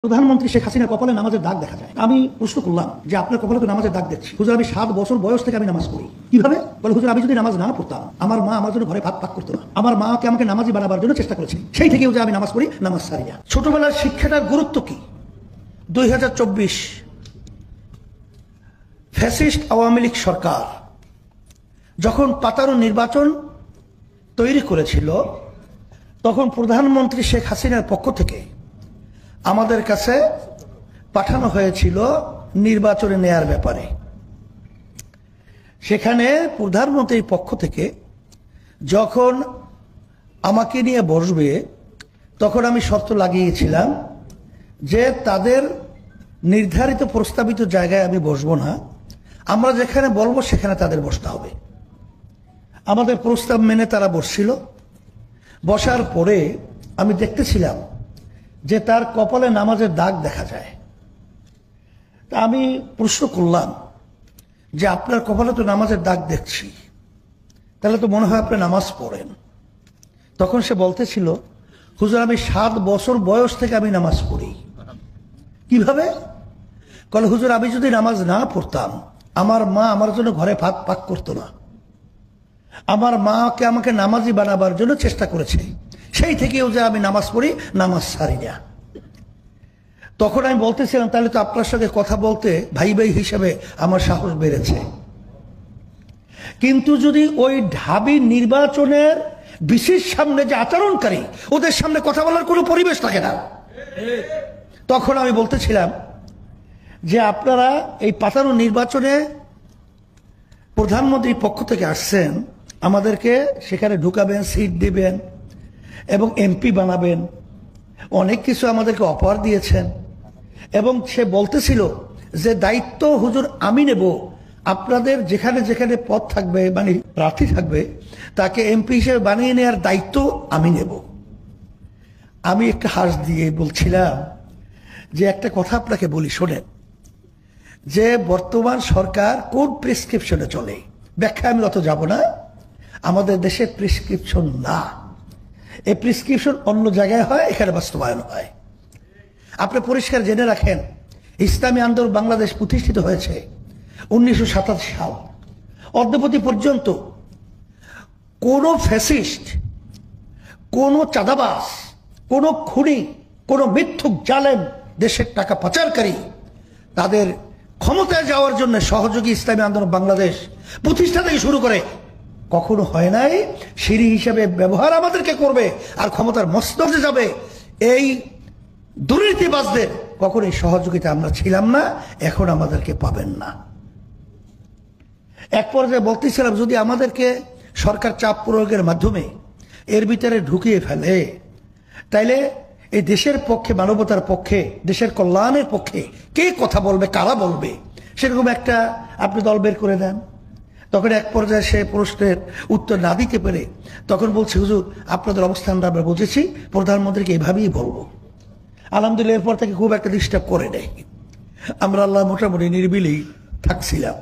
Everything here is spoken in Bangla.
প্রধানমন্ত্রী শেখ হাসিনার কপালে নামাজের দাগ দেখা যায়। আমি প্রশ্ন করলাম যে আপনার কপালে তো নামাজের দাগ দেখছি। হুজুর, আমি 7 বছর বয়স থেকে আমি নামাজ পড়ি। কিভাবে? বলে, হুজুর, আমি যদি নামাজ না পড়তাম আমার মা আমার জন্য ঘরে ভাত পাক করতো না। আমার মাকে আমাকে নামাজি বানাবার জন্য চেষ্টা করেছে, সেই থেকে হুজুর আমি নামাজ পড়ি, নামাজ ছাড়ি না। ছোটবেলার শিক্ষাটার গুরুত্ব কি? 2024 ফ্যাসিস্ট আওয়ামী লীগ সরকার যখন পাতানো নির্বাচন তৈরি করেছিল, তখন প্রধানমন্ত্রী শেখ হাসিনার পক্ষ থেকে আমাদের কাছে পাঠানো হয়েছিল নির্বাচনে নেয়ার ব্যাপারে। সেখানে প্রধানমন্ত্রীর পক্ষ থেকে যখন আমাকে নিয়ে বসবে, তখন আমি শর্ত লাগিয়েছিলাম যে তাদের নির্ধারিত প্রস্তাবিত জায়গায় আমি বসবো না, আমরা যেখানে বলবো সেখানে তাদের বসতে হবে। আমাদের প্রস্তাব মেনে তারা বসছিল। বসার পরে আমি দেখতেছিলাম যে তার কপালে নামাজের দাগ দেখা যায়। তা আমি প্রশ্ন করলাম যে আপনার কপালে তো নামাজের দাগ দেখছি, তাহলে তো মনে হয় আপনি নামাজ পড়েন। তখন সে বলতেছিল, হুজুর, আমি 7 বছর বয়স থেকে আমি নামাজ পড়ি। কিভাবে? বলে, হুজুর, আমি যদি নামাজ না পড়তাম আমার মা আমার জন্য ঘরে ভাত পাক করতো না। আমার মাকে আমাকে নামাজি বানাবার জন্য চেষ্টা করেছে, সেই থেকেও যে আমি নামাজ পড়ি, নামাজ ছাড়ি না। তখন আমি বলতেছিলাম, তাহলে তো আপনার সঙ্গে কথা বলতে ভাই ভাই হিসেবে আমার সাহস বেড়েছে। কিন্তু যদি ওই ঢাবি নির্বাচনের বিশেষ সামনে যে আচরণকারী, ওদের সামনে কথা বলার কোনো পরিবেশ থাকে না। তখন আমি বলতেছিলাম যে আপনারা এই পাতানো নির্বাচনে প্রধানমন্ত্রীর পক্ষ থেকে আসছেন, আমাদেরকে সেখানে ঢুকাবেন, সিট দিবেন এবং এমপি বানাবেন, অনেক কিছু আমাদেরকে অফার দিয়েছেন। এবং সে বলতেছিল যে দায়িত্ব হুজুর আমি নেব, আপনাদের যেখানে যেখানে পদ থাকবে, মানে প্রার্থী থাকবে, তাকে এমপি হিসেবে বানিয়ে নেওয়ার দায়িত্ব আমি নেব। আমি একটা হাস দিয়ে বলছিলাম যে একটা কথা আপনাকে বলি, শোনেন, যে বর্তমান সরকার কোন প্রেসক্রিপশনে চলে, ব্যাখ্যা আমি অত যাব না। আমাদের দেশে প্রেসক্রিপশন না, এই প্রেসক্রিপশন অন্য জায়গায় হয়, এখানে বাস্তবায়ন হয়। আপনি পরিষ্কার জেনে রাখেন, ইসলামী আন্দোলন বাংলাদেশ প্রতিষ্ঠিত হয়েছে 1987 সাল। অদ্যাবধি পর্যন্ত কোন ফ্যাসিস্ট, কোন চাঁদাবাজ, কোন খুনি, কোন মিথ্যুক জালেম, দেশের টাকা পাচারকারী, তাদের ক্ষমতায় যাওয়ার জন্য সহযোগী ইসলামী আন্দোলন বাংলাদেশ প্রতিষ্ঠা থেকে শুরু করে কখনো হয় নাই। সিঁড়ি হিসেবে ব্যবহার আমাদেরকে করবে আর ক্ষমতার মস্তকে যাবে, এই দুর্নীতিবাজদের কখনোই সহযোগিতা আমরা ছিলাম না, এখন আমাদেরকে পাবেন না। এক পর্যায়ে বলতেছিলাম, যদি আমাদেরকে সরকার চাপ প্রয়োগের মাধ্যমে এর ভিতরে ঢুকিয়ে ফেলে, তাইলে এই দেশের পক্ষে, মানবতার পক্ষে, দেশের কল্যাণের পক্ষে কে কথা বলবে, কারা বলবে, সেরকম একটা আপনি দল বের করে দেন। তখন এক পর্যায়ে সে প্রশ্নের উত্তর না দিতে পেরে তখন বলছে, হুজুর, আপনাদের অবস্থানটা আমরা বুঝেছি, প্রধানমন্ত্রীকে এভাবেই বলবো। আলহামদুলিল্লাহ এরপর থেকে খুব একটা ডিস্টার্ব করে নেই, আমরা আল্লাহ মোটামুটি নিরিবিলি থাকছিলাম।